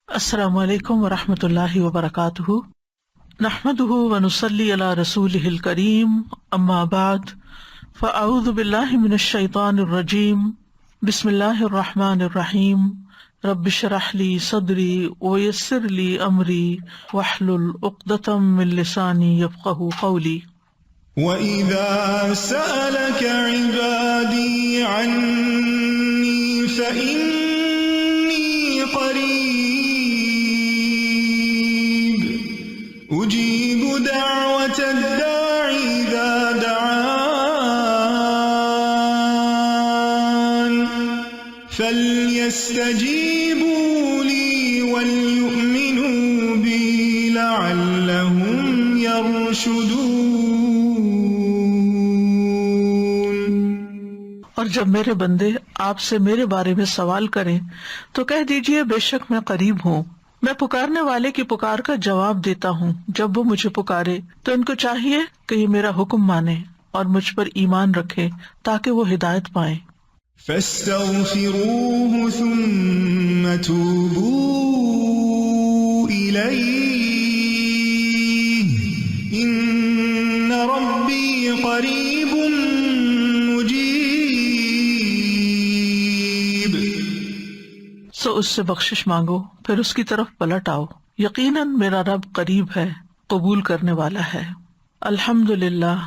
السلام علیکم ورحمۃ اللہ وبرکاتہ، نحمده ونصلی علی رسولہ الکریم، اما بعد فاعوذ باللہ من الشیطان الرجیم، بسم اللہ الرحمن الرحیم، رب اشرح لی صدری ویسر لی امری واحلل عقدۃ من لسانی یفقہوا قولی۔ وَإِذَا سَأَلَكَ عِبَادِي عَنِّي فَإِنِّي قَرِيبٌ أُجِيبُ دَعْوَةَ الدَّاعِ إِذَا دَعَانِ فَلْيَسْتَجِيبُوا لِي وَلْيُؤْمِنُوا بِي لَعَلَّهُمْ يَرْشُدُونَ۔ اور جب میرے بندے آپ سے میرے بارے میں سوال کریں تو کہہ دیجئے بے شک میں قریب ہوں، میں پکارنے والے کی پکار کا جواب دیتا ہوں۔ جب وہ مجھے پکارے تو ان کو چاہیے کہ یہ میرا حکم مانے اور مجھ پر ایمان رکھے تاکہ وہ ہدایت پائیں۔ فَاسْتَغْفِرُوهُ ثُمَّ تُوبُوا إِلَيْهِ إِنَّ رَبِّي قَرِيبٌ مُجِيبٌ۔ سو اس سے بخشش مانگو، پھر اس کی طرف پلٹ آؤ، یقیناً میرا رب قریب ہے، قبول کرنے والا ہے۔ الحمدللہ،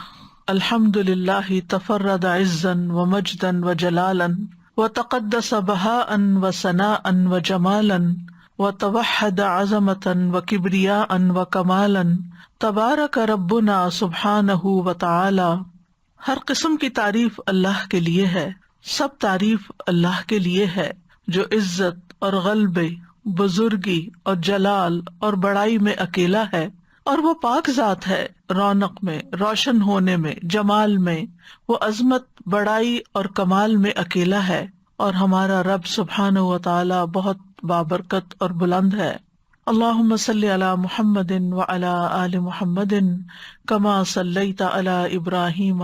الحمدللہ تفرد عزا ومجدا وجلالا وتقدس بہاء وثناء وجمالا وتوحد عظمة وکبریاء وکمالا، تبارک ربنا سبحانہ وتعالی۔ ہر قسم کی تعریف اللہ کے لیے ہے، سب تعریف اللہ کے لیے ہے جو عزت اور غلبے، بزرگی اور جلال اور بڑائی میں اکیلا ہے، اور وہ پاک ذات ہے، رونق میں، روشن ہونے میں، جمال میں، وہ عظمت، بڑائی اور کمال میں اکیلا ہے، اور ہمارا رب سبحانہ و تعالی بہت بابرکت اور بلند ہے۔ اللہم صلی علی محمد وعلی آل محمد کما صلیت علی ابراہیم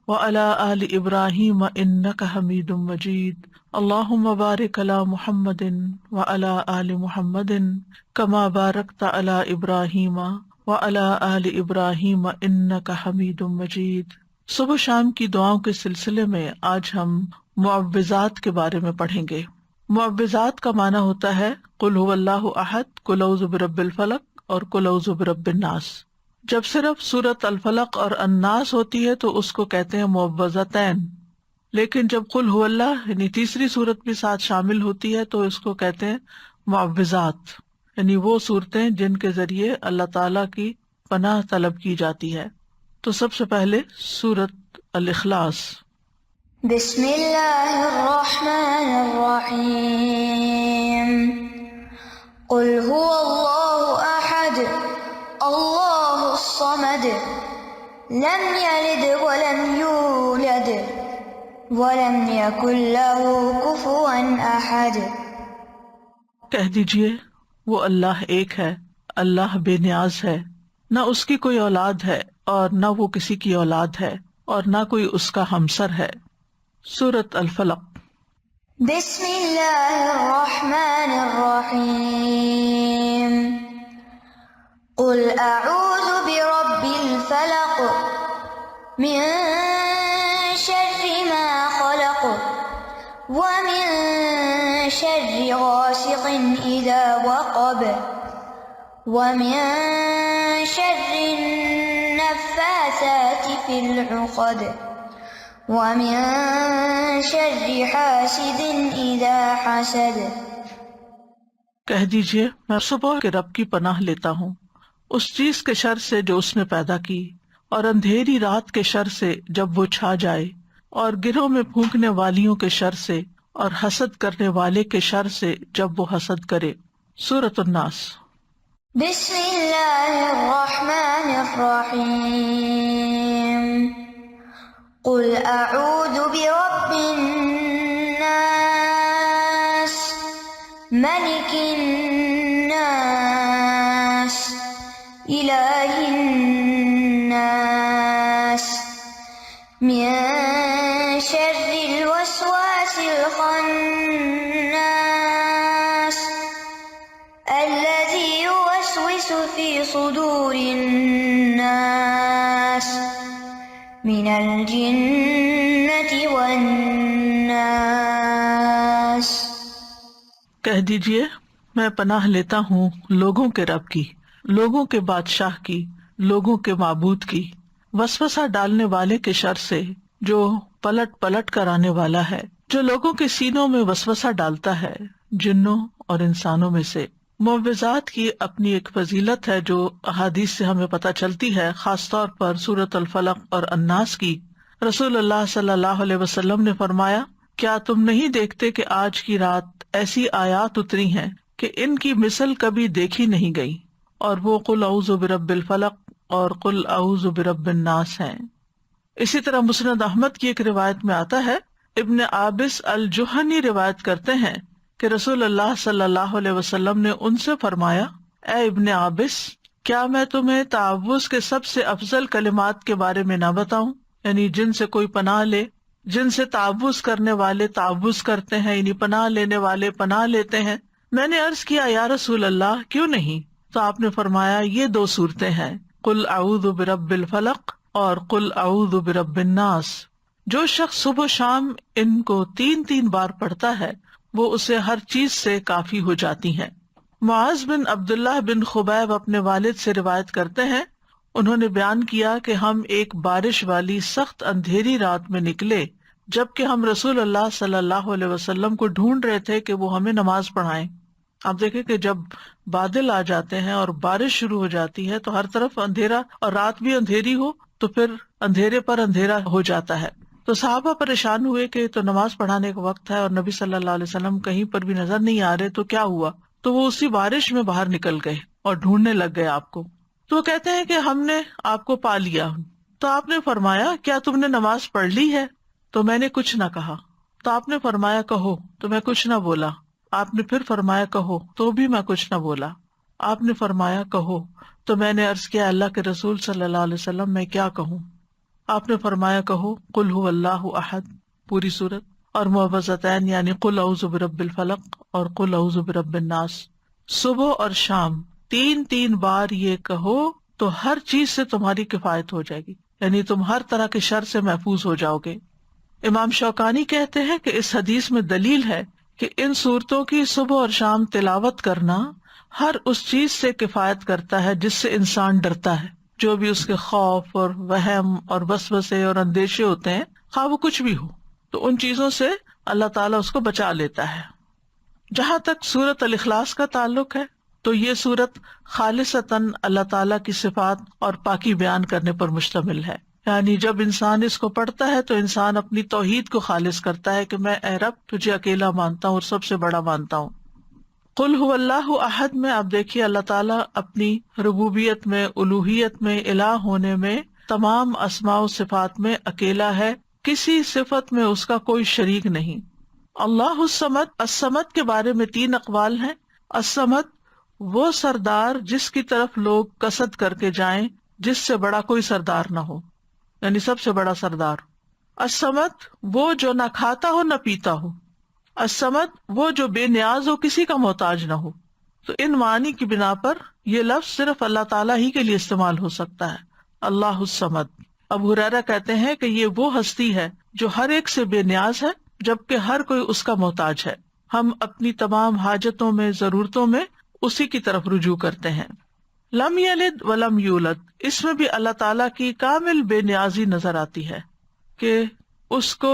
وعلی آل ابراہیم انک حمید مجید۔ اللہم بارک علی محمد وعلی آل محمد کما بارکت علی ابراہیم وعلی آل ابراہیم انک حمید مجید۔ صبح شام کی دعاؤں کے سلسلے میں آج ہم معوذات کے بارے میں پڑھیں گے۔ معوذات کا معنی ہوتا ہے قل هو اللہ احد، قل اعوذ برب الفلق اور قل اعوذ برب الناس۔ جب صرف سورۃ الفلق اور الناس ہوتی ہے تو اس کو کہتے ہیں معوذتین، لیکن جب قل هو اللہ یعنی تیسری سورت بھی ساتھ شامل ہوتی ہے تو اس کو کہتے ہیں معوذات، یعنی وہ صورتیں جن کے ذریعے اللہ تعالیٰ کی پناہ طلب کی جاتی ہے۔ تو سب سے پہلے سورۃ الاخلاص۔ بسم اللہ الرحمن الرحیم، قل هو اللہ احد اللہ الصمد لم یلد ولم یولد ولم یکن له کفوا احد۔ کہہ دیجئے وہ اللہ ایک ہے، اللہ بے نیاز ہے، نہ اس کی کوئی اولاد ہے اور نہ وہ کسی کی اولاد ہے اور نہ کوئی اس کا ہمسر ہے۔ سورۃ الفلق۔ بسم اللہ الرحمن الرحیم، قل اعوذ برب الفلق من شر ما خلق ومن شر غاسق اذا وقب ومن شر النفاثات في العقد ومن شر حاسد اذا حسد۔ کہہ دیجئے میں صبح کے رب کی پناہ لیتا ہوں اس چیز کے شر سے جو اس نے پیدا کی، اور اندھیری رات کے شر سے جب وہ چھا جائے، اور گرہوں میں پھونکنے والیوں کے شر سے، اور حسد کرنے والے کے شر سے جب وہ حسد کرے۔ سورۃ الناس۔ بسم اللہ الرحمن الرحیم، قل اعوذ برب الناس ملک الناس الہ الناس من شر الوسواس الخناس صدور الناس من الجنة والناس. کہہ دیجئے میں پناہ لیتا ہوں لوگوں کے رب کی، لوگوں کے بادشاہ کی، لوگوں کے معبود کی، وسوسہ ڈالنے والے کے شر سے جو پلٹ پلٹ کر آنے والا ہے، جو لوگوں کے سینوں میں وسوسہ ڈالتا ہے جنوں اور انسانوں میں سے. معوذات کی اپنی ایک فضیلت ہے جو احادیث سے ہمیں پتہ چلتی ہے، خاص طور پر سورۃ الفلق اور الناس کی. رسول اللہ صلی اللہ علیہ وسلم نے فرمایا، کیا تم نہیں دیکھتے کہ آج کی رات ایسی آیات اتری ہیں کہ ان کی مثل کبھی دیکھی نہیں گئی، اور وہ قل اعوذ برب الفلق اور قل اعوذ برب الناس ہیں. اسی طرح مسند احمد کی ایک روایت میں آتا ہے، ابن عابس الجہنی روایت کرتے ہیں کہ رسول اللہ صلی اللہ علیہ وسلم نے ان سے فرمایا، اے ابن عابس، کیا میں تمہیں تعوذ کے سب سے افضل کلمات کے بارے میں نہ بتاؤں، یعنی جن سے کوئی پناہ لے، جن سے تعوذ کرنے والے تعوذ کرتے ہیں، یعنی پناہ لینے والے پناہ لیتے ہیں. میں نے عرض کیا، یا رسول اللہ کیوں نہیں؟ تو آپ نے فرمایا، یہ 2 صورتیں ہیں، قل اعوذ برب الفلق اور قل اعوذ برب الناس. جو شخص صبح و شام ان کو 3 بار پڑھتا ہے وہ اسے ہر چیز سے کافی ہو جاتی ہیں. معاذ بن عبداللہ بن خبیب اپنے والد سے روایت کرتے ہیں، انہوں نے بیان کیا کہ ہم ایک بارش والی سخت اندھیری رات میں نکلے، جبکہ ہم رسول اللہ صلی اللہ علیہ وسلم کو ڈھونڈ رہے تھے کہ وہ ہمیں نماز پڑھائیں. آپ دیکھیں کہ جب بادل آ جاتے ہیں اور بارش شروع ہو جاتی ہے تو ہر طرف اندھیرا، اور رات بھی اندھیری ہو تو پھر اندھیرے پر اندھیرا ہو جاتا ہے. تو صحابہ پریشان ہوئے کہ تو نماز پڑھانے کا وقت ہے اور نبی صلی اللہ علیہ وسلم کہیں پر بھی نظر نہیں آ رہے، تو کیا ہوا؟ تو وہ اسی بارش میں باہر نکل گئے اور ڈھونڈنے لگ گئے آپ کو. تو وہ کہتے ہیں کہ ہم نے آپ کو پا لیا. تو آپ نے فرمایا، کیا تم نے نماز پڑھ لی ہے؟ تو میں نے کچھ نہ کہا. تو آپ نے فرمایا، کہو. تو میں کچھ نہ بولا. آپ نے پھر فرمایا، کہو. تو بھی میں کچھ نہ بولا. آپ نے فرمایا، کہو. تو میں نے عرض کیا، اللہ کے رسول صلی اللہ علیہ وسلم میں کیا کہوں؟ آپ نے فرمایا، کہو قل هو اللہ احد، پوری سورت، اور معوذتین یعنی قل اعوذ برب الفلق اور قل اعوذ برب الناس. صبح اور شام 3 بار یہ کہو تو ہر چیز سے تمہاری کفایت ہو جائے گی، یعنی تم ہر طرح کے شر سے محفوظ ہو جاؤ گے. امام شوکانی کہتے ہیں کہ اس حدیث میں دلیل ہے کہ ان صورتوں کی صبح اور شام تلاوت کرنا ہر اس چیز سے کفایت کرتا ہے جس سے انسان ڈرتا ہے، جو بھی اس کے خوف اور وہم اور وسوسے اور اندیشے ہوتے ہیں، خواہ وہ کچھ بھی ہو، تو ان چیزوں سے اللہ تعالیٰ اس کو بچا لیتا ہے. جہاں تک سورۃ الاخلاص کا تعلق ہے تو یہ سورت خالصتاً اللہ تعالیٰ کی صفات اور پاکی بیان کرنے پر مشتمل ہے. یعنی جب انسان اس کو پڑھتا ہے تو انسان اپنی توحید کو خالص کرتا ہے کہ میں اے رب تجھے اکیلا مانتا ہوں اور سب سے بڑا مانتا ہوں. قل هو اللہ احد میں آپ دیکھیے اللہ تعالیٰ اپنی ربوبیت میں، الوہیت میں، الہ ہونے میں، تمام اسماء و صفات میں اکیلا ہے، کسی صفت میں اس کا کوئی شریک نہیں. اللہ الصمد، الصمد کے بارے میں 3 اقوال ہیں. الصمد وہ سردار جس کی طرف لوگ قصد کر کے جائیں جس سے بڑا کوئی سردار نہ ہو، یعنی سب سے بڑا سردار. الصمد وہ جو نہ کھاتا ہو نہ پیتا ہو. الصمد وہ جو بے نیاز ہو، کسی کا محتاج نہ ہو. تو ان معنی کی بنا پر یہ لفظ صرف اللہ تعالیٰ ہی کے لیے استعمال ہو سکتا ہے، اللہ الصمد. ابو ہریرہ کہتے ہیں کہ یہ وہ ہستی ہے جو ہر ایک سے بے نیاز ہے جبکہ ہر کوئی اس کا محتاج ہے. ہم اپنی تمام حاجتوں میں، ضرورتوں میں اسی کی طرف رجوع کرتے ہیں. لم یلد ولم یولد، اس میں بھی اللہ تعالیٰ کی کامل بے نیازی نظر آتی ہے کہ اس کو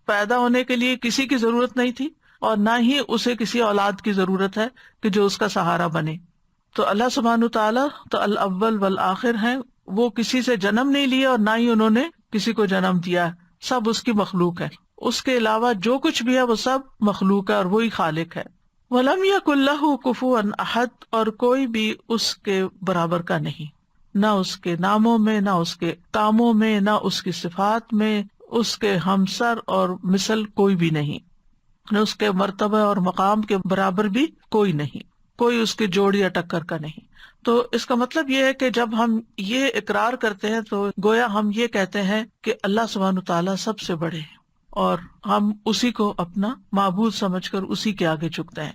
پیدا ہونے کے لیے کسی کی ضرورت نہیں تھی اور نہ ہی اسے کسی اولاد کی ضرورت ہے کہ جو اس کا سہارا بنے. تو اللہ سبحانہ تعالیٰ تو الاول والآخر ہیں، وہ کسی سے جنم نہیں لیا اور نہ ہی انہوں نے کسی کو جنم دیا، سب اس کی مخلوق ہے. اس کے علاوہ جو کچھ بھی ہے وہ سب مخلوق ہے اور وہی خالق ہے. وَلَمْ يَكُنْ لَهُ كُفُوًا أَحَدٌ، اور کوئی بھی اس کے برابر کا نہیں، نہ اس کے ناموں میں، نہ اس کے کاموں میں، نہ اس کی صفات میں اس کے ہمسر اور مثل کوئی بھی نہیں، نہ اس کے مرتبہ اور مقام کے برابر بھی کوئی نہیں، کوئی اس کی جوڑ یا ٹکر کا نہیں. تو اس کا مطلب یہ ہے کہ جب ہم یہ اقرار کرتے ہیں تو گویا ہم یہ کہتے ہیں کہ اللہ سبحانہ تعالیٰ سب سے بڑے ہیں اور ہم اسی کو اپنا معبود سمجھ کر اسی کے آگے جھکتے ہیں.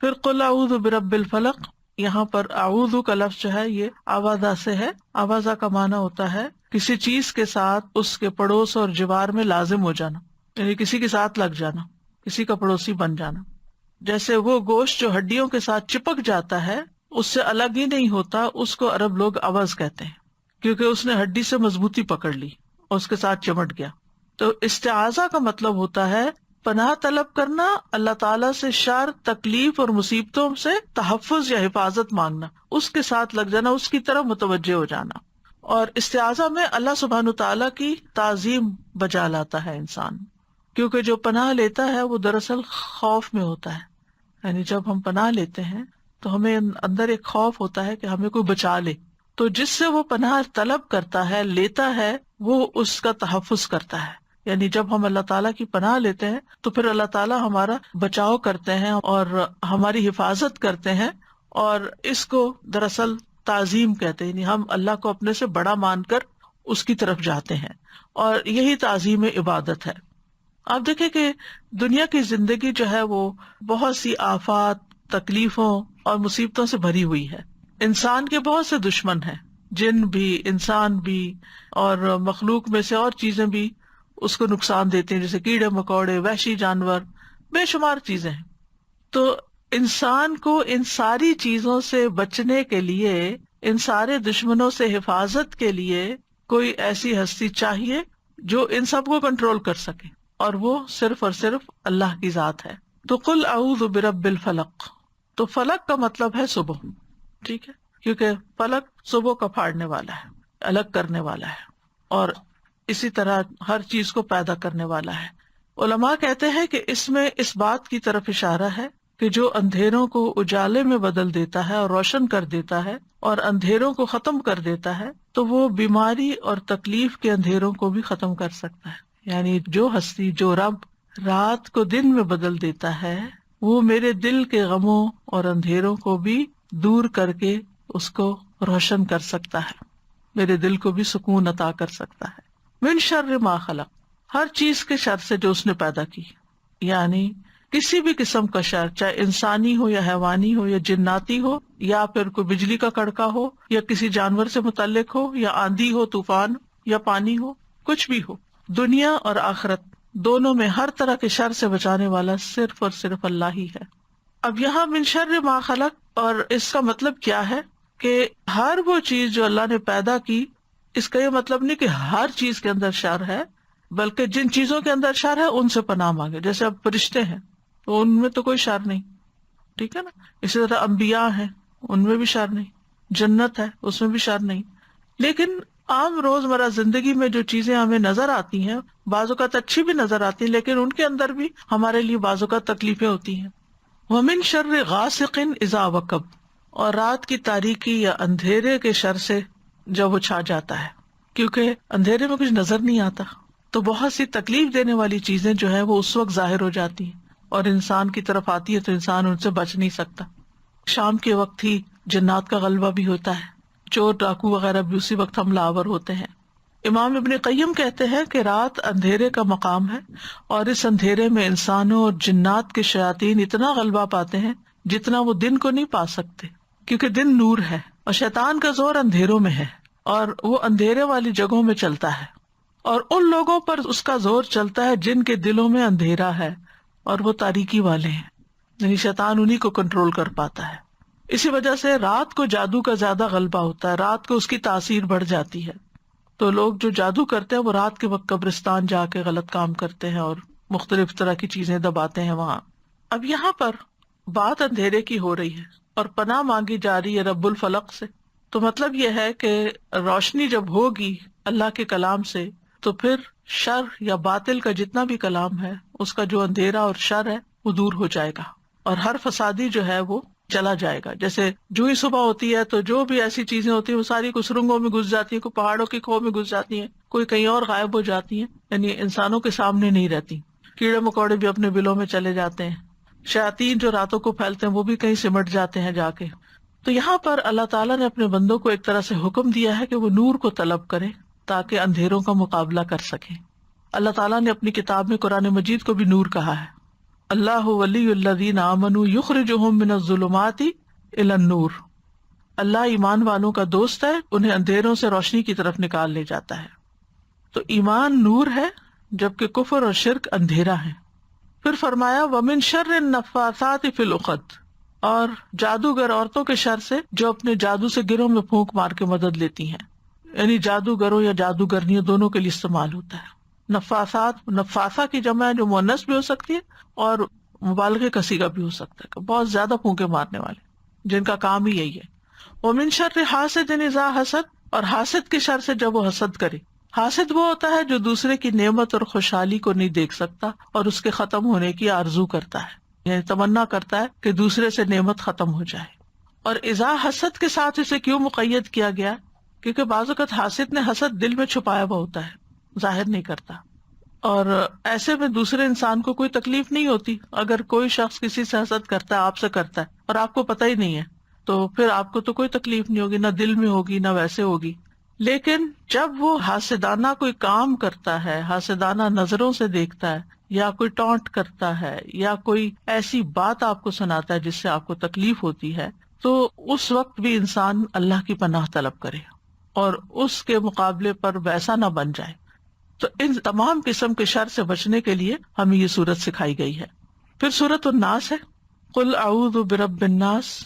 پھر قل اعوذ برب الفلق، یہاں پر اعوذ کا لفظ جو ہے یہ آوازہ سے ہے. آوازہ کا معنی ہوتا ہے کسی چیز کے ساتھ اس کے پڑوس اور جوار میں لازم ہو جانا، یعنی کسی کے ساتھ لگ جانا، کسی کا پڑوسی بن جانا. جیسے وہ گوشت جو ہڈیوں کے ساتھ چپک جاتا ہے اس سے الگ ہی نہیں ہوتا، اس کو عرب لوگ عوض کہتے ہیں، کیونکہ اس نے ہڈی سے مضبوطی پکڑ لی اور اس کے ساتھ چمٹ گیا. تو استعاذہ کا مطلب ہوتا ہے پناہ طلب کرنا، اللہ تعالیٰ سے شر، تکلیف اور مصیبتوں سے تحفظ یا حفاظت مانگنا، اس کے ساتھ لگ جانا، اس کی طرف متوجہ ہو جانا. اور استعاذہ میں اللہ سبحانہ تعالیٰ کی تعظیم بجا لاتا ہے انسان، کیونکہ جو پناہ لیتا ہے وہ دراصل خوف میں ہوتا ہے. یعنی جب ہم پناہ لیتے ہیں تو ہمیں اندر ایک خوف ہوتا ہے کہ ہمیں کوئی بچا لے، تو جس سے وہ پناہ طلب کرتا ہے، لیتا ہے، وہ اس کا تحفظ کرتا ہے. یعنی جب ہم اللہ تعالیٰ کی پناہ لیتے ہیں تو پھر اللہ تعالیٰ ہمارا بچاؤ کرتے ہیں اور ہماری حفاظت کرتے ہیں، اور اس کو دراصل تعظیم کہتے ہیں. یعنی ہم اللہ کو اپنے سے بڑا مان کر اس کی طرف جاتے ہیں، اور یہی تعظیم عبادت ہے. آپ دیکھیں کہ دنیا کی زندگی جو ہے وہ بہت سی آفات، تکلیفوں اور مصیبتوں سے بھری ہوئی ہے. انسان کے بہت سے دشمن ہیں، جن بھی، انسان بھی، اور مخلوق میں سے اور چیزیں بھی اس کو نقصان دیتے ہیں، جیسے کیڑے مکوڑے، وحشی جانور، بے شمار چیزیں ہیں. تو انسان کو ان ساری چیزوں سے بچنے کے لیے، ان سارے دشمنوں سے حفاظت کے لیے کوئی ایسی ہستی چاہیے جو ان سب کو کنٹرول کر سکے، اور وہ صرف اور صرف اللہ کی ذات ہے. تو قل اعوذ برب الفلق، تو فلق کا مطلب ہے صبح، ٹھیک ہے، کیونکہ فلق صبح کا پھاڑنے والا ہے، الگ کرنے والا ہے، اور اسی طرح ہر چیز کو پیدا کرنے والا ہے. علماء کہتے ہیں کہ اس میں اس بات کی طرف اشارہ ہے کہ جو اندھیروں کو اجالے میں بدل دیتا ہے اور روشن کر دیتا ہے اور اندھیروں کو ختم کر دیتا ہے، تو وہ بیماری اور تکلیف کے اندھیروں کو بھی ختم کر سکتا ہے. یعنی جو ہستی، جو رب رات کو دن میں بدل دیتا ہے، وہ میرے دل کے غموں اور اندھیروں کو بھی دور کر کے اس کو روشن کر سکتا ہے، میرے دل کو بھی سکون عطا کر سکتا ہے. من شر ما خلق، ہر چیز کے شر سے جو اس نے پیدا کی، یعنی کسی بھی قسم کا شر، چاہے انسانی ہو یا حیوانی ہو یا جناتی ہو، یا پھر کوئی بجلی کا کڑکا ہو، یا کسی جانور سے متعلق ہو، یا آندھی ہو، طوفان، یا پانی ہو، کچھ بھی ہو. دنیا اور آخرت دونوں میں ہر طرح کے شر سے بچانے والا صرف اور صرف اللہ ہی ہے. اب یہاں من شر ما خلق، اور اس کا مطلب کیا ہے کہ ہر وہ چیز جو اللہ نے پیدا کی، اس کا یہ مطلب نہیں کہ ہر چیز کے اندر شر ہے، بلکہ جن چیزوں کے اندر شر ہے ان سے پناہ مانگے. جیسے اب فرشتے ہیں تو ان میں تو کوئی شر نہیں، ٹھیک ہے نا. اسی طرح انبیاء ہیں، ان میں بھی شر نہیں. جنت ہے، اس میں بھی شر نہیں. لیکن عام روزمرہ زندگی میں جو چیزیں ہمیں نظر آتی ہیں، بعض اوقات اچھی بھی نظر آتی ہیں، لیکن ان کے اندر بھی ہمارے لیے بعض اوقات تکلیفیں ہوتی ہیں. وَمِن شَرِّ غَاسِقٍ إِذَا وَقَبَ، اور رات کی تاریکی یا اندھیرے کے شر سے جب وہ چھا جاتا ہے، کیونکہ اندھیرے میں کچھ نظر نہیں آتا، تو بہت سی تکلیف دینے والی چیزیں جو ہے وہ اس وقت ظاہر ہو جاتی ہیں اور انسان کی طرف آتی ہے، تو انسان ان سے بچ نہیں سکتا. شام کے وقت ہی جنات کا غلبہ بھی ہوتا ہے، چور ڈاکو وغیرہ بھی اسی وقت حملہ آور ہوتے ہیں. امام ابن قیم کہتے ہیں کہ رات اندھیرے کا مقام ہے، اور اس اندھیرے میں انسانوں اور جنات کے شیاطین اتنا غلبہ پاتے ہیں جتنا وہ دن کو نہیں پا سکتے، کیونکہ دن نور ہے اور شیطان کا زور اندھیروں میں ہے، اور وہ اندھیرے والی جگہوں میں چلتا ہے، اور ان لوگوں پر اس کا زور چلتا ہے جن کے دلوں میں اندھیرا ہے اور وہ تاریکی والے ہیں. یعنی شیطان انہی کو کنٹرول کر پاتا ہے. اسی وجہ سے رات کو جادو کا زیادہ غلبہ ہوتا ہے، رات کو اس کی تاثیر بڑھ جاتی ہے. تو لوگ جو جادو کرتے ہیں وہ رات کے وقت قبرستان جا کے غلط کام کرتے ہیں اور مختلف طرح کی چیزیں دباتے ہیں وہاں. اب یہاں پر بات اندھیرے کی ہو رہی ہے اور پناہ مانگی جا رہی ہے رب الفلق سے. تو مطلب یہ ہے کہ روشنی جب ہوگی اللہ کے کلام سے، تو پھر شر یا باطل کا جتنا بھی کلام ہے، اس کا جو اندھیرا اور شر ہے وہ دور ہو جائے گا، اور ہر فسادی جو ہے وہ چلا جائے گا. جیسے جو ہی صبح ہوتی ہے تو جو بھی ایسی چیزیں ہوتی ہیں وہ ساری کوئی سرنگوں میں گھس جاتی ہیں، کوئی پہاڑوں کی کھو میں گھس جاتی ہیں، کوئی کہیں اور غائب ہو جاتی ہیں، یعنی انسانوں کے سامنے نہیں رہتی. کیڑے مکوڑے بھی اپنے بلوں میں چلے جاتے ہیں، شیاطین جو راتوں کو پھیلتے ہیں وہ بھی کہیں سمٹ جاتے ہیں جا کے. تو یہاں پر اللہ تعالیٰ نے اپنے بندوں کو ایک طرح سے حکم دیا ہے کہ وہ نور کو طلب کریں تاکہ اندھیروں کا مقابلہ کر سکیں. اللہ تعالیٰ نے اپنی کتاب میں قرآن مجید کو بھی نور کہا ہے. اللہ ولی الذین آمنوا یخرجہم من الظلمات الی النور، اللہ ایمان والوں کا دوست ہے، انہیں اندھیروں سے روشنی کی طرف نکال لے جاتا ہے۔ تو ایمان نور ہے جبکہ کفر اور شرک اندھیرا ہے۔ پھر فرمایا وَمِن شَرِّ النَّفَّاثَاتِ فِي الْعُقَدِ، اور جادوگر عورتوں کے شر سے جو اپنے جادو سے گروں میں پھونک مار کے مدد لیتی ہیں، یعنی جادوگروں یا جادوگرنیوں دونوں کے لیے استعمال ہوتا ہے۔ نفاثات، نفاثہ کی جمع ہے جو مؤنث بھی ہو سکتی ہے اور مبالغے کا صیغہ بھی ہو سکتا ہے، بہت زیادہ پھونکے مارنے والے جن کا کام ہی یہی ہے۔ وَمِن شَرِّ حَاسِدٍ إِذَا حَسَدَ، اور حاسد کے شر سے جب وہ حسد کرے۔ حاسد وہ ہوتا ہے جو دوسرے کی نعمت اور خوشحالی کو نہیں دیکھ سکتا اور اس کے ختم ہونے کی آرزو کرتا ہے، یعنی تمنا کرتا ہے کہ دوسرے سے نعمت ختم ہو جائے۔ اور اذا حسد کے ساتھ اسے کیوں مقید کیا گیا؟ کیونکہ بعض اوقات حاسد نے حسد دل میں چھپایا ہوا ہوتا ہے، ظاہر نہیں کرتا، اور ایسے میں دوسرے انسان کو کوئی تکلیف نہیں ہوتی۔ اگر کوئی شخص کسی سے حسد کرتا ہے، آپ سے کرتا ہے اور آپ کو پتہ ہی نہیں ہے، تو پھر آپ کو تو کوئی تکلیف نہیں ہوگی، نہ دل میں ہوگی نہ ویسے ہوگی۔ لیکن جب وہ حاسدانہ کوئی کام کرتا ہے، حاسدانہ نظروں سے دیکھتا ہے، یا کوئی ٹونٹ کرتا ہے، یا کوئی ایسی بات آپ کو سناتا ہے جس سے آپ کو تکلیف ہوتی ہے، تو اس وقت بھی انسان اللہ کی پناہ طلب کرے اور اس کے مقابلے پر ویسا نہ بن جائے۔ تو ان تمام قسم کے شر سے بچنے کے لیے ہمیں یہ سورت سکھائی گئی ہے۔ پھر سورت الناس ہے، قل اعوذ برب الناس،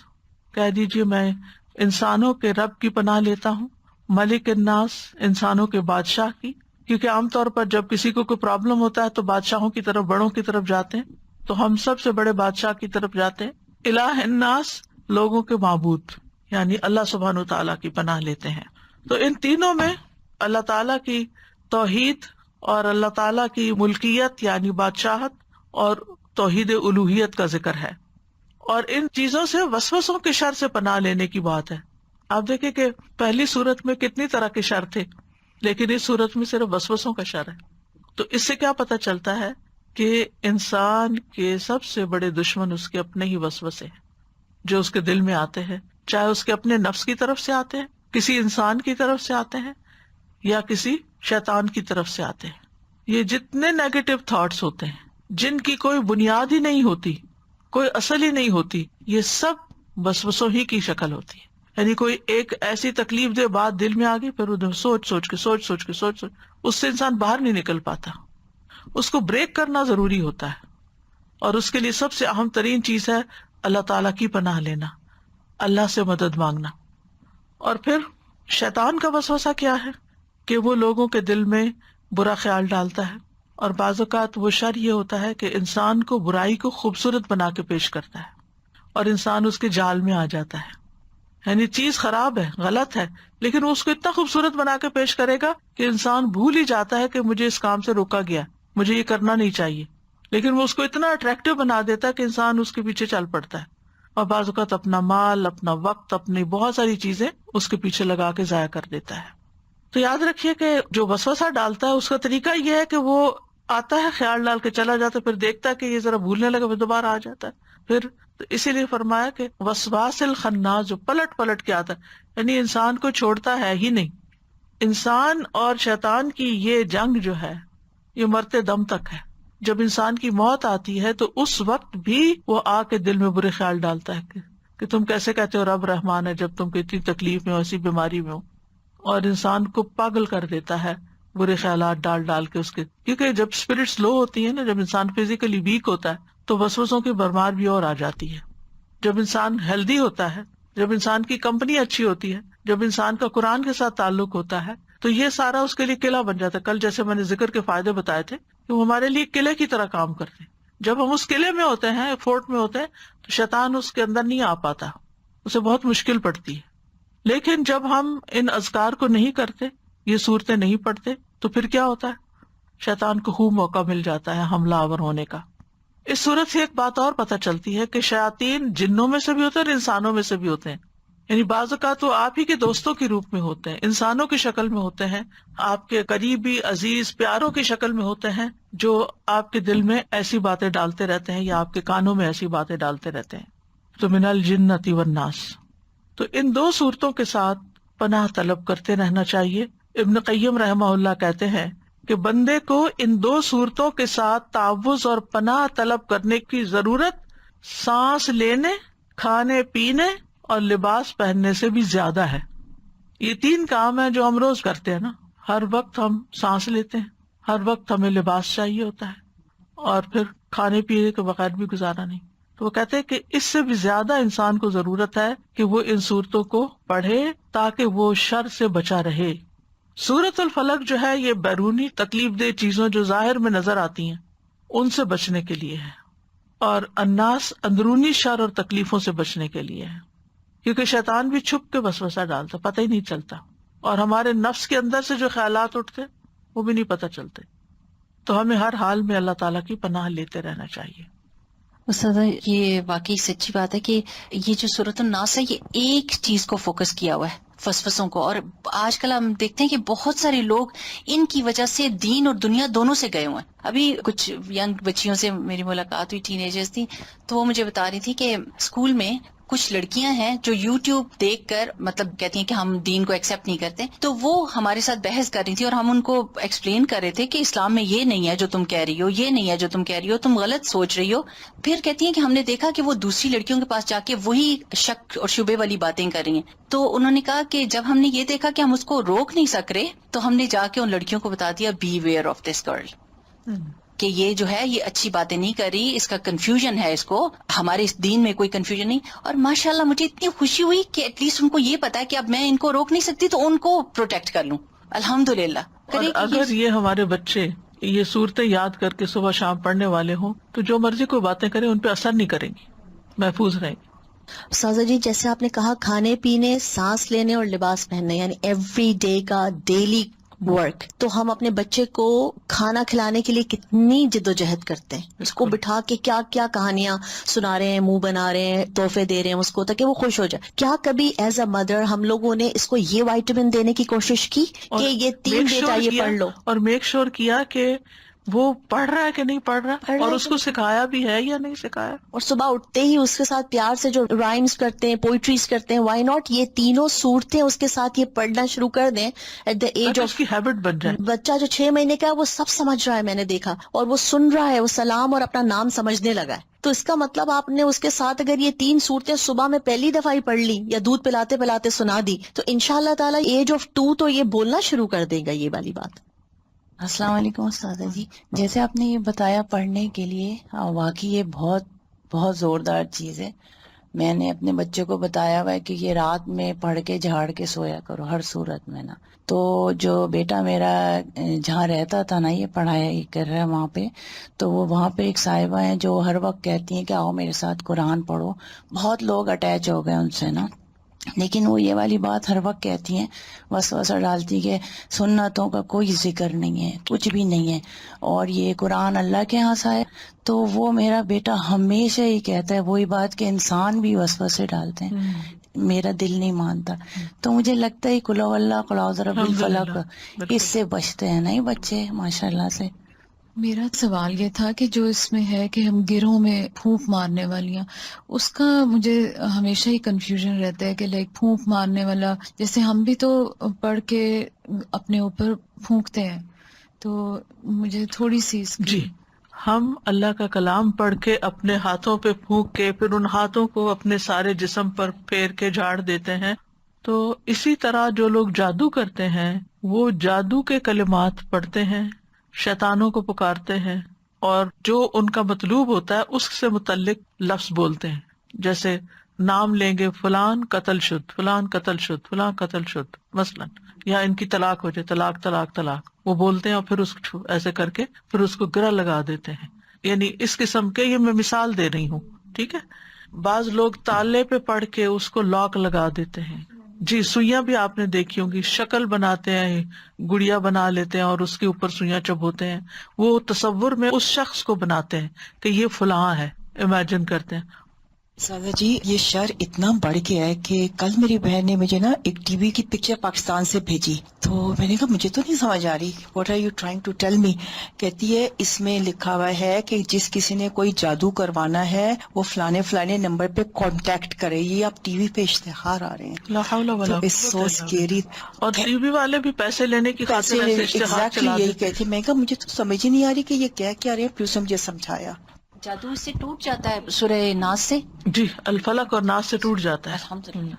کہہ دیجیے میں انسانوں کے رب کی پناہ لیتا ہوں، ملک الناس، انسانوں کے بادشاہ کی، کیونکہ عام طور پر جب کسی کو کوئی پرابلم ہوتا ہے تو بادشاہوں کی طرف، بڑوں کی طرف جاتے ہیں، تو ہم سب سے بڑے بادشاہ کی طرف جاتے ہیں۔ الہ الناس، لوگوں کے معبود، یعنی اللہ سبحانہ تعالیٰ کی پناہ لیتے ہیں۔ تو ان تینوں میں اللہ تعالیٰ کی توحید اور اللہ تعالیٰ کی ملکیت یعنی بادشاہت اور توحید الوہیت کا ذکر ہے، اور ان چیزوں سے وسوسوں کے شر سے پناہ لینے کی بات ہے۔ آپ دیکھیں کہ پہلی صورت میں کتنی طرح کے شر تھے، لیکن اس صورت میں صرف وسوسوں کا شر ہے۔ تو اس سے کیا پتہ چلتا ہے کہ انسان کے سب سے بڑے دشمن اس کے اپنے ہی وسوسے ہیں جو اس کے دل میں آتے ہیں، چاہے اس کے اپنے نفس کی طرف سے آتے ہیں، کسی انسان کی طرف سے آتے ہیں، یا کسی شیطان کی طرف سے آتے ہیں۔ یہ جتنے نیگیٹو تھاٹس ہوتے ہیں جن کی کوئی بنیاد ہی نہیں ہوتی، کوئی اصل ہی نہیں ہوتی، یہ سب وسوسوں ہی کی شکل ہوتی ہے۔ یعنی کوئی ایک ایسی تکلیف دہ بات دل میں آ گئی، پھر ادھر سوچ سوچ کے اس سے انسان باہر نہیں نکل پاتا۔ اس کو بریک کرنا ضروری ہوتا ہے، اور اس کے لیے سب سے اہم ترین چیز ہے اللہ تعالیٰ کی پناہ لینا، اللہ سے مدد مانگنا۔ اور پھر شیطان کا وسوسہ کیا ہے کہ وہ لوگوں کے دل میں برا خیال ڈالتا ہے، اور بعض اوقات وہ شر یہ ہوتا ہے کہ انسان کو برائی کو خوبصورت بنا کے پیش کرتا ہے اور انسان اس کے جال میں آ جاتا ہے۔ یعنی چیز خراب ہے، غلط ہے، لیکن وہ اس کو اتنا خوبصورت بنا کے پیش کرے گا کہ انسان بھول ہی جاتا ہے کہ مجھے اس کام سے روکا گیا، مجھے یہ کرنا نہیں چاہیے، لیکن وہ اس کو اتنا اٹریکٹیو بنا دیتا ہے کہ انسان اس کے پیچھے چل پڑتا ہے، اور بعض اوقات اپنا مال، اپنا وقت، اپنی بہت ساری چیزیں اس کے پیچھے لگا کے ضائع کر دیتا ہے۔ تو یاد رکھیے کہ جو وسوسہ ڈالتا ہے اس کا طریقہ یہ ہے کہ وہ آتا ہے، خیال ڈال کے چلا جاتا ہے، پھر دیکھتا ہے کہ یہ ذرا بھولنے لگا، پھر دوبارہ آ جاتا ہے، پھر تو اسی لیے فرمایا کہ وسواس الخناس، جو پلٹ پلٹ کے آتا ہے، یعنی انسان کو چھوڑتا ہے ہی نہیں۔ انسان اور شیطان کی یہ جنگ جو ہے یہ مرتے دم تک ہے۔ جب انسان کی موت آتی ہے تو اس وقت بھی وہ آ کے دل میں برے خیال ڈالتا ہے کہ تم کیسے کہتے ہو رب رحمان ہے جب تم کو اتنی تکلیف میں ہو، ایسی بیماری میں ہو، اور انسان کو پاگل کر دیتا ہے برے خیالات ڈال ڈال کے اس کے، کیونکہ جب اسپرٹس لو ہوتی ہے نا، جب انسان فزیکلی ویک ہوتا ہے تو وسوسوں کی بھرمار بھی اور آ جاتی ہے۔ جب انسان ہیلدی ہوتا ہے، جب انسان کی کمپنی اچھی ہوتی ہے، جب انسان کا قرآن کے ساتھ تعلق ہوتا ہے، تو یہ سارا اس کے لیے قلعہ بن جاتا ہے۔ کل جیسے میں نے ذکر کے فائدے بتائے تھے کہ وہ ہمارے لیے قلعے کی طرح کام کرتے ہیں۔ جب ہم اس قلعے میں ہوتے ہیں، فورٹ میں ہوتے ہیں، تو شیطان اس کے اندر نہیں آ پاتا، اسے بہت مشکل پڑتی ہے۔ لیکن جب ہم ان اذکار کو نہیں کرتے، یہ صورتیں نہیں پڑھتے، تو پھر کیا ہوتا ہے؟ شیطان کو خوب موقع مل جاتا ہے حملہ آور ہونے کا۔ اس صورت سے ایک بات اور پتہ چلتی ہے کہ شیاطین جنوں میں سے بھی ہوتے ہیں اور انسانوں میں سے بھی ہوتے ہیں۔ یعنی بعض اوقات وہ آپ ہی کے دوستوں کے روپ میں ہوتے ہیں، انسانوں کی شکل میں ہوتے ہیں، آپ کے قریبی عزیز پیاروں کی شکل میں ہوتے ہیں، جو آپ کے دل میں ایسی باتیں ڈالتے رہتے ہیں یا آپ کے کانوں میں ایسی باتیں ڈالتے رہتے ہیں۔ تو من الجنۃ والناس، تو ان دو صورتوں کے ساتھ پناہ طلب کرتے رہنا چاہیے۔ ابن قیم رحمہ اللہ کہتے ہیں کہ بندے کو ان دو صورتوں کے ساتھ تعوذ اور پناہ طلب کرنے کی ضرورت سانس لینے، کھانے پینے اور لباس پہننے سے بھی زیادہ ہے. یہ 3 کام ہیں جو ہم روز کرتے ہیں نا. ہر وقت ہم سانس لیتے ہیں, ہر وقت ہمیں لباس چاہیے ہوتا ہے, اور پھر کھانے پینے کے بغیر بھی گزارا نہیں. تو وہ کہتے ہیں کہ اس سے بھی زیادہ انسان کو ضرورت ہے کہ وہ ان صورتوں کو پڑھے تاکہ وہ شر سے بچا رہے. سورۃ الفلق جو ہے یہ بیرونی تکلیف دہ چیزوں جو ظاہر میں نظر آتی ہیں ان سے بچنے کے لیے ہے, اور الناس اندرونی شر اور تکلیفوں سے بچنے کے لیے ہے, کیونکہ شیطان بھی چھپ کے وسوسہ ڈالتا, پتہ ہی نہیں چلتا, اور ہمارے نفس کے اندر سے جو خیالات اٹھتے وہ بھی نہیں پتہ چلتے. تو ہمیں ہر حال میں اللہ تعالیٰ کی پناہ لیتے رہنا چاہیے. استاذہ یہ واقعی سچی بات ہے کہ یہ جو سورۃ الناس ہے یہ ایک چیز کو فوکس کیا ہوا ہے, فسفسوں کو. اور آج کل ہم دیکھتے ہیں کہ بہت سارے لوگ ان کی وجہ سے دین اور دنیا دونوں سے گئے ہوئے ہیں. ابھی کچھ ینگ بچیوں سے میری ملاقات ہوئی, ٹین ایجرز تھی, تو وہ مجھے بتا رہی تھی کہ اسکول میں کچھ لڑکیاں ہیں جو یوٹیوب دیکھ کر مطلب کہتی ہیں کہ ہم دین کو ایکسیپٹ نہیں کرتے, تو وہ ہمارے ساتھ بحث کر رہی تھی اور ہم ان کو ایکسپلین کر رہے تھے کہ اسلام میں یہ نہیں ہے جو تم کہہ رہی ہو, یہ نہیں ہے جو تم کہہ رہی ہو, تم غلط سوچ رہی ہو. پھر کہتی ہیں کہ ہم نے دیکھا کہ وہ دوسری لڑکیوں کے پاس جا کے وہی شک اور شبے والی باتیں کر رہی ہیں. تو انہوں نے کہا کہ جب ہم نے یہ دیکھا کہ ہم اس کو روک نہیں سک رہے تو ہم نے جا کے ان لڑکیوں کو بتا دیا beware of this girl, کہ یہ جو ہے یہ اچھی باتیں نہیں کر رہی, اس کا کنفیوژن ہے, اس کو ہمارے اس دین میں کوئی کنفیوژن نہیں. اور ماشاءاللہ مجھے اتنی خوشی ہوئی کہ ایٹ لیسٹ ان کو یہ پتا ہے کہ اب میں ان کو روک نہیں سکتی تو ان کو پروٹیکٹ کر لوں. الحمدللہ. اور اگر یہ ہمارے بچے یہ صورتیں یاد کر کے صبح شام پڑھنے والے ہوں تو جو مرضی کوئی باتیں کریں ان پہ اثر نہیں کریں گی, محفوظ رہیں گے. استاذہ جی جیسے آپ نے کہا کھانے پینے, سانس لینے اور لباس پہننے, یعنی ایوری ڈے کا ڈیلی ورک, تو ہم اپنے بچے کو کھانا کھلانے کے لیے کتنی جد و جہد کرتے ہیں, اس کو بٹھا کے کیا کیا کہانیاں سنا رہے ہیں, منہ بنا رہے ہیں, تحفے دے رہے ہیں اس کو تاکہ وہ خوش ہو جائے. کیا کبھی ایز اے مدر ہم لوگوں نے اس کو یہ وائٹامن دینے کی کوشش کی کہ یہ 3 بیٹا یہ پڑھ لو, اور میک شور کیا کہ وہ پڑھ رہا ہے کہ نہیں پڑھ رہا, اور اس کو سکھایا بھی ہے یا نہیں سکھایا, اور صبح اٹھتے ہی اس کے ساتھ پیار سے جو رائمز کرتے ہیں, پوئٹریز کرتے ہیں, وائی ناٹ یہ تینوں صورتیں اس کے ساتھ یہ پڑھنا شروع کر دیں ایٹ دا ایج اس کی ہیبٹ بن جائے. بچہ جو 6 مہینے کا ہے وہ سب سمجھ رہا ہے, میں نے دیکھا, اور وہ سن رہا ہے, وہ سلام اور اپنا نام سمجھنے لگا ہے. تو اس کا مطلب آپ نے اس کے ساتھ اگر یہ 3 صورتیں صبح میں پہلی دفعہ ہی پڑھ لی یا دودھ پلاتے پلاتے سنا دی تو انشاءاللہ تعالیٰ ایج آف 2 تو یہ بولنا شروع کر دے گا یہ والی بات. السلام علیکم استاذہ جی. جیسے آپ نے یہ بتایا پڑھنے کے لیے, واقعی یہ بہت بہت زوردار چیز ہے. میں نے اپنے بچے کو بتایا ہوا ہے کہ یہ رات میں پڑھ کے جھاڑ کے سویا کرو ہر صورت میں نا. تو جو بیٹا میرا جہاں رہتا تھا نا, یہ پڑھائی کر رہا ہے وہاں پہ, تو وہ وہاں پہ ایک صاحبہ ہیں جو ہر وقت کہتی ہیں کہ آؤ میرے ساتھ قرآن پڑھو. بہت لوگ اٹیچ ہو گئے ان سے نا, لیکن وہ یہ والی بات ہر وقت کہتی ہیں, وسوسہ ڈالتی کہ سنتوں کا کوئی ذکر نہیں ہے, کچھ بھی نہیں ہے, اور یہ قرآن اللہ کے ہاں سے ہے. تو وہ میرا بیٹا ہمیشہ ہی کہتا ہے وہی بات کہ انسان بھی وسوسے ڈالتے ہیں, میرا دل نہیں مانتا. تو مجھے لگتا ہے قل اللہ قل اعوذ برب الفلق, اس سے بچتے ہیں نہیں بچے ماشاء اللہ سے. میرا سوال یہ تھا کہ جو اس میں ہے کہ ہم گروہ میں پھونک مارنے والیاں, اس کا مجھے ہمیشہ ہی کنفیوژن رہتا ہے کہ لائک پھونک مارنے والا, جیسے ہم بھی تو پڑھ کے اپنے اوپر پھونکتے ہیں, تو مجھے تھوڑی سی جی, ہم اللہ کا کلام پڑھ کے اپنے ہاتھوں پہ پھونک کے پھر ان ہاتھوں کو اپنے سارے جسم پر پھیر کے جھاڑ دیتے ہیں. تو اسی طرح جو لوگ جادو کرتے ہیں وہ جادو کے کلمات پڑھتے ہیں, شیطانوں کو پکارتے ہیں, اور جو ان کا مطلوب ہوتا ہے اس سے متعلق لفظ بولتے ہیں. جیسے نام لیں گے فلان قتل شد, فلان قتل شد, فلان قتل شد مثلا, یا ان کی طلاق ہو جائے, طلاق طلاق طلاق, وہ بولتے ہیں اور پھر اس کو ایسے کر کے پھر اس کو گرہ لگا دیتے ہیں. یعنی اس قسم کے, یہ میں مثال دے رہی ہوں, ٹھیک ہے. بعض لوگ تالے پہ پڑھ کے اس کو لاک لگا دیتے ہیں. جی, سوئیاں بھی آپ نے دیکھی ہوں گی, شکل بناتے ہیں, گڑیا بنا لیتے ہیں اور اس کے اوپر سوئیاں چبوتے ہیں. وہ تصور میں اس شخص کو بناتے ہیں کہ یہ فلاں ہے, امیجن کرتے ہیں. سادہ جی, یہ شر اتنا بڑھ گیا ہے کہ کل میری بہن نے مجھے نا ایک ٹی وی کی پکچر پاکستان سے بھیجی, تو میں نے کہا مجھے تو نہیں سمجھ آ رہی, what are you trying to tell me. کہتی ہے اس میں لکھا ہوا ہے کہ جس کسی نے کوئی جادو کروانا ہے وہ فلانے فلانے نمبر پہ کانٹیکٹ کرے. یہ اب ٹی وی پہ اشتہار آ رہے ہیں, لا حول ولا قوت سو اسکیری. اور ٹی وی والے بھی پیسے لینے کی خاطر ایسے اشتہار چلا یہی دیتے ہیں. کہتی. میں کہا مجھے تو سمجھ ہی نہیں آ رہی کہ یہ کیا رہے ہیں, پھر سے مجھے سمجھایا. جادو اس سے ٹوٹ جاتا ہے سورہ ناس سے. جی الفلق اور ناس سے ٹوٹ جاتا ہے. الحمدللہ.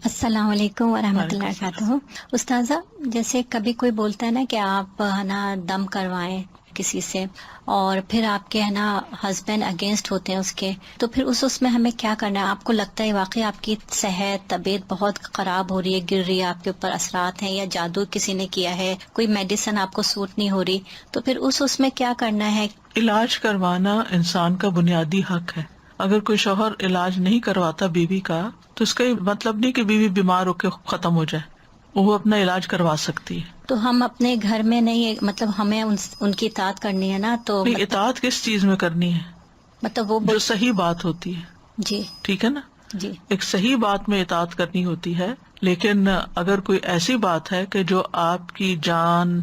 السلام علیکم ورحمۃ اللہ وبرکاتہ. استاذہ جیسے کبھی کوئی بولتا ہے نا کہ آپ ہے نا دم کروائیں کسی سے اور پھر آپ کے ہے نا ہسبینڈ اگینسٹ ہوتے ہیں اس کے، تو پھر اس میں ہمیں کیا کرنا ہے؟ آپ کو لگتا ہے واقعی آپ کی صحت طبیعت بہت خراب ہو رہی ہے، گر رہی ہے، آپ کے اوپر اثرات ہیں یا جادو کسی نے کیا ہے، کوئی میڈیسن آپ کو سوٹ نہیں ہو رہی، تو پھر اس میں کیا کرنا ہے؟ علاج کروانا انسان کا بنیادی حق ہے. اگر کوئی شوہر علاج نہیں کرواتا بیوی کا تو اس کا یہ مطلب نہیں کہ بیوی بیمار ہو کے ختم ہو جائے، وہ اپنا علاج کروا سکتی ہے. تو ہم اپنے گھر میں نہیں، مطلب ہمیں ان کی اطاعت کرنی ہے نا، تو نہیں، اطاعت کس چیز میں کرنی ہے؟ مطلب وہ جو صحیح بات ہوتی ہے. جی ٹھیک ہے نا، جی ایک صحیح بات میں اطاعت کرنی ہوتی ہے. لیکن اگر کوئی ایسی بات ہے کہ جو آپ کی جان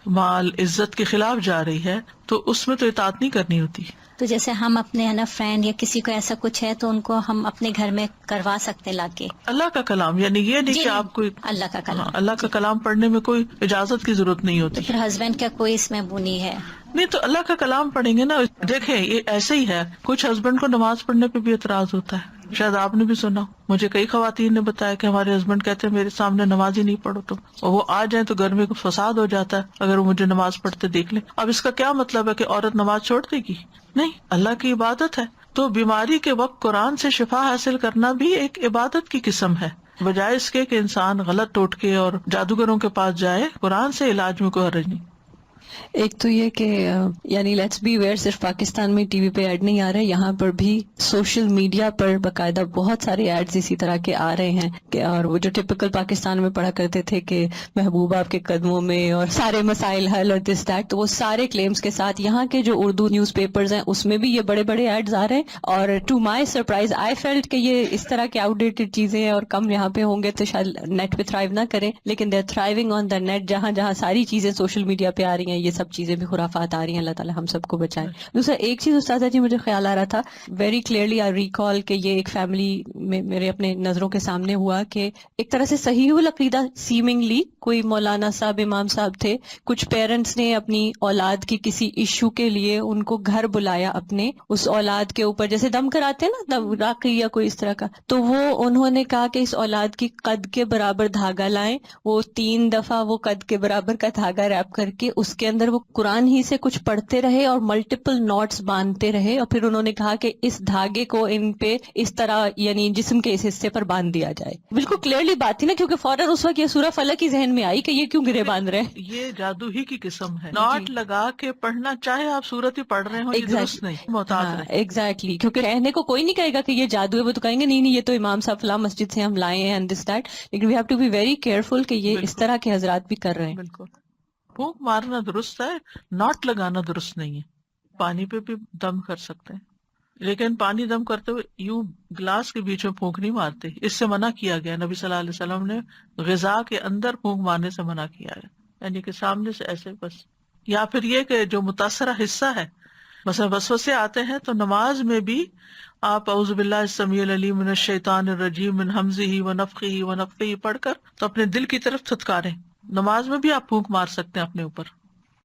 مال عزت کے خلاف جا رہی ہے تو اس میں تو اطاعت نہیں کرنی ہوتی. تو جیسے ہم اپنے ہے نا فرینڈ یا کسی کو ایسا کچھ ہے تو ان کو ہم اپنے گھر میں کروا سکتے لا کے. اللہ کا کلام یعنی یہ نہیں جی کہ آپ کوئی اللہ کا کلام. اللہ کا کلام پڑھنے میں کوئی اجازت کی ضرورت نہیں ہوتی. پھر ہسبینڈ کا کوئی اس میں وہ نہیں ہے. نہیں تو اللہ کا کلام پڑھیں گے نا. دیکھیں یہ ایسے ہی ہے، کچھ ہسبینڈ کو نماز پڑھنے پہ بھی اعتراض ہوتا ہے. شاید آپ نے بھی سنا، مجھے کئی خواتین نے بتایا کہ ہمارے ہسبینڈ کہتے ہیں میرے سامنے نماز ہی نہیں پڑھو تم، اور وہ آ جائیں تو گھر میں فساد ہو جاتا ہے اگر وہ مجھے نماز پڑھتے دیکھ لیں. اب اس کا کیا مطلب ہے کہ عورت نماز چھوڑ دے گی؟ نہیں، اللہ کی عبادت ہے. تو بیماری کے وقت قرآن سے شفا حاصل کرنا بھی ایک عبادت کی قسم ہے، بجائے اس کے کہ انسان غلط ٹوٹکے اور جادوگروں کے پاس جائے. قرآن سے علاج میں کوئی حرج نہیں. ایک تو یہ کہ یعنی لیٹس بی ویئر صرف پاکستان میں ٹی وی پہ ایڈ نہیں آ رہے، یہاں پر بھی سوشل میڈیا پر باقاعدہ بہت سارے ایڈز اسی طرح کے آ رہے ہیں کہ اور وہ جو ٹپکل پاکستان میں پڑھا کرتے تھے کہ محبوب آپ کے قدموں میں اور سارے مسائل حل اور دس دیٹ، تو وہ سارے کلیمز کے ساتھ یہاں کے جو اردو نیوز پیپرز ہیں اس میں بھی یہ بڑے بڑے ایڈز آ رہے ہیں. اور to my surprise I felt کہ یہ اس طرح کے آؤٹ ڈیٹڈ چیزیں ہیں اور کم یہاں پہ ہوں گے تو شاید نیٹ پہ تھرائیو نہ کریں، لیکن they are thriving on the net. جہاں جہاں ساری چیزیں سوشل میڈیا پہ آ رہی ہیں یہ سب چیزیں بھی خرافات آ رہی ہیں. اللہ تعالیٰ ہم سب کو بچائے. دوسرا ایک چیز استاذہ جی مجھے خیال آ رہا تھا، ویری کلیئرلی آئی ریکال کہ یہ ایک فیملی میں میرے اپنے نظروں کے سامنے ہوا کہ ایک طرح سے صحیح العقیدہ سیمنگلی کوئی مولانا صاحب امام صاحب تھے، کچھ پیرنٹس نے اپنی اولاد کی کسی ایشو کے لیے ان کو گھر بلایا اپنے، اس اولاد کے اوپر جیسے دم کراتے ہیں نا راقی یا کوئی اس طرح کا، تو وہ انہوں نے کہا کہ اس اولاد کی قد کے برابر دھاگا لائیں. وہ 3 دفعہ وہ قد کے برابر کا دھاگا ریپ کر کے اس کے اندر وہ قرآن ہی سے کچھ پڑھتے رہے اور ملٹیپل نوٹس باندھتے رہے، اور پھر انہوں نے کہا کہ اس دھاگے کو ان پہ اس طرح یعنی جسم کے اس حصے پر باندھ دیا جائے. بالکل کلیئرلی بات تھی نا، کیونکہ فوراً اس وقت یہ سورہ فلق ہی ذہن میں آئی کہ یہ کیوں گرے باندھ رہے ہیں. یہ جادو ہی کی قسم ہے. ناٹ لگا کے پڑھنا، چاہے آپ سورت ہی پڑھ رہے ہو، یہ درست نہیں، محتاط رہیں. ایگزیکٹلی، کیونکہ کہنے کو کوئی نہیں کہے گا کہ یہ جادو ہے، وہ تو کہیں گے نہیں یہ تو امام صاحب فلاں مسجد سے ہم لائے ہیں اینڈ دس دیٹ. لیکن we have to be very careful کہ یہ اس طرح کے حضرات بھی کر رہے ہیں. بالکل. پھونک مارنا درست ہے، ناٹ لگانا درست نہیں ہے. پانی پہ بھی دم کر سکتے ہیں، لیکن پانی دم کرتے ہوئے یوں گلاس کے بیچ میں پھونک نہیں مارتے. اس سے منع کیا گیا. نبی صلی اللہ علیہ وسلم نے غذا کے اندر پھونک مارنے سے منع کیا ہے، یعنی کہ سامنے سے ایسے بس. یا پھر یہ کہ جو متاثرہ حصہ ہے، مثلا وسوسے آتے ہیں تو نماز میں بھی آپ اعوذ باللہ السمیع العلیم من الشیطان الرجیم من ہمزہ ونفخہ ونفثہ پڑھ کر تو اپنے دل کی طرف تھتکاریں. نماز میں بھی آپ پھونک مار سکتے ہیں اپنے اوپر.